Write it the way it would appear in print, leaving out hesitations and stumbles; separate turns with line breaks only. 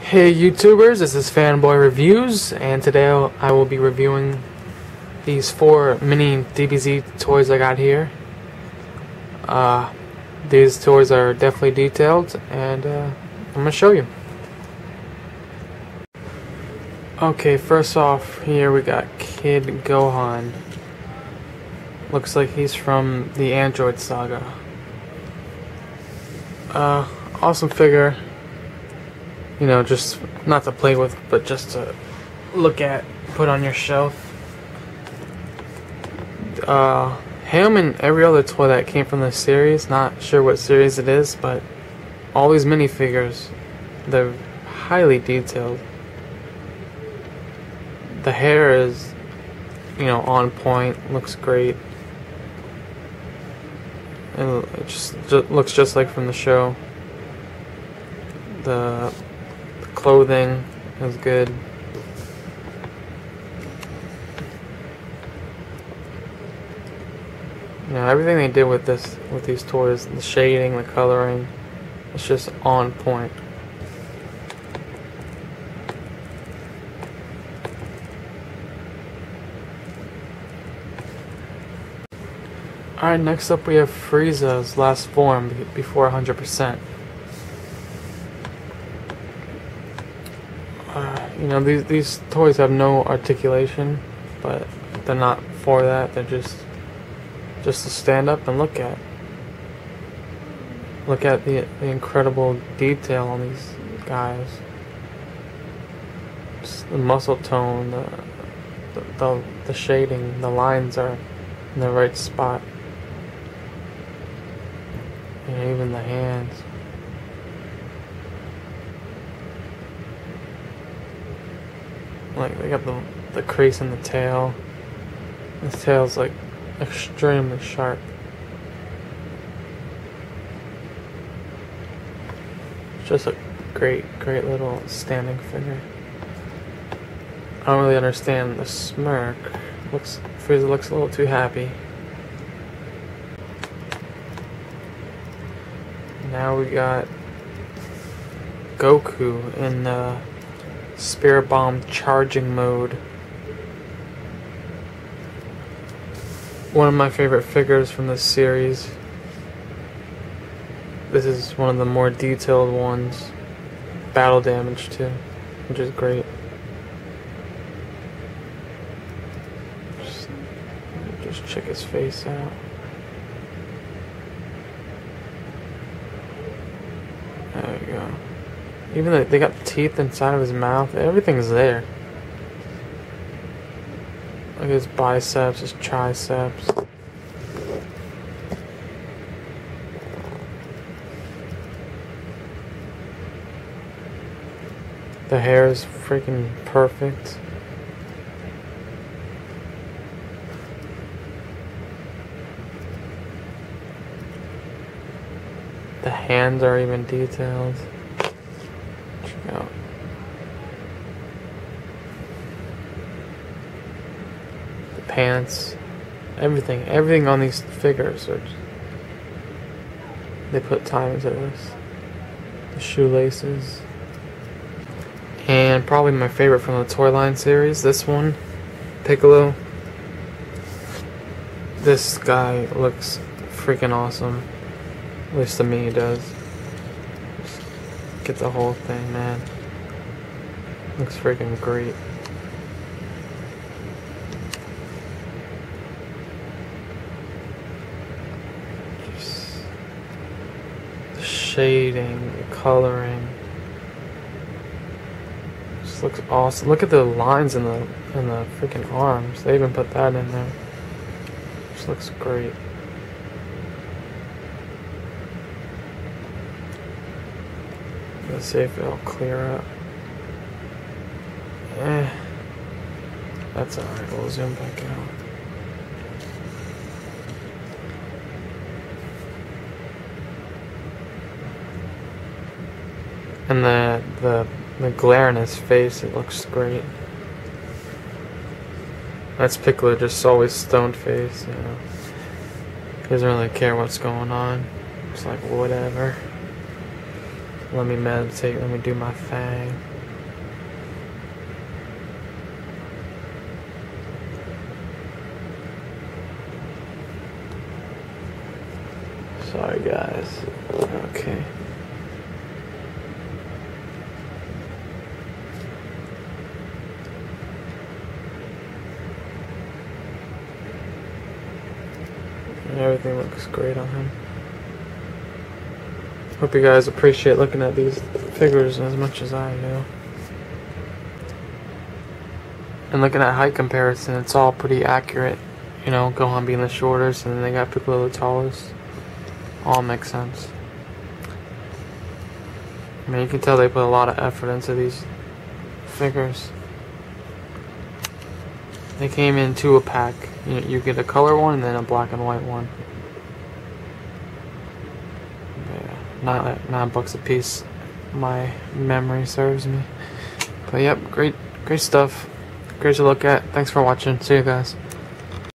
Hey YouTubers, this is Fanboy Reviews, and today I will be reviewing these 4 mini DBZ toys I got here. These toys are definitely detailed, and I'm going to show you. Okay, first off, here we got Kid Gohan. Looks like he's from the Android Saga. Awesome figure. You know, just not to play with, but just to look at, put on your shelf. Him and every other toy that came from this series, not sure what series it is, but all these minifigures, they're highly detailed. The hair is, you know, on point, looks great. And it just looks just like from the show. The clothing is good. You know, everything they did with these toys, the shading, the coloring, it's just on point. Alright, next up we have Frieza's last form before 100%. You know, these toys have no articulation, but they're not for that. They're just to stand up and look at. Look at the incredible detail on these guys. Just the muscle tone, the shading, the lines are in the right spot. And even the hands. Like, they got the crease in the tail. This tail's like extremely sharp. It's just a great little standing figure. I don't really understand the smirk. Frieza looks a little too happy. Now we got Goku in Spirit Bomb charging mode. One of my favorite figures from this series. This is one of the more detailed ones. Battle damage too, which is great. Just check his face out. There we go. Even they got teeth inside of his mouth. Everything's there. Look at his biceps, his triceps. The hair is freaking perfect. The hands are even detailed. Check out. The pants, everything on these figures are they put time into this. The shoelaces. And probably my favorite from the toy line series, this one, Piccolo. This guy looks freaking awesome. At least to me he does. Just get the whole thing, man. Looks freaking great. Just the shading, the coloring. Just looks awesome. Look at the lines in the freaking arms. They even put that in there. Just looks great. Let's see if it'll clear up. That's alright, we'll zoom back out. And the glare in his face, it looks great. That's Piccolo, just always stone faced, you know. He doesn't really care what's going on. It's like, whatever. Let me meditate, let me do my thing. Sorry guys. Okay. Everything looks great on him. Hope you guys appreciate looking at these figures as much as I do. And looking at height comparison, it's all pretty accurate. You know, Gohan being the shortest, and then they got Piccolo the tallest. All makes sense. I mean, you can tell they put a lot of effort into these figures. They came in a pack. You get a color one and then a black and white one. Yeah, $9 a piece. My memory serves me. But yep, great stuff. Great to look at. Thanks for watching. See you guys.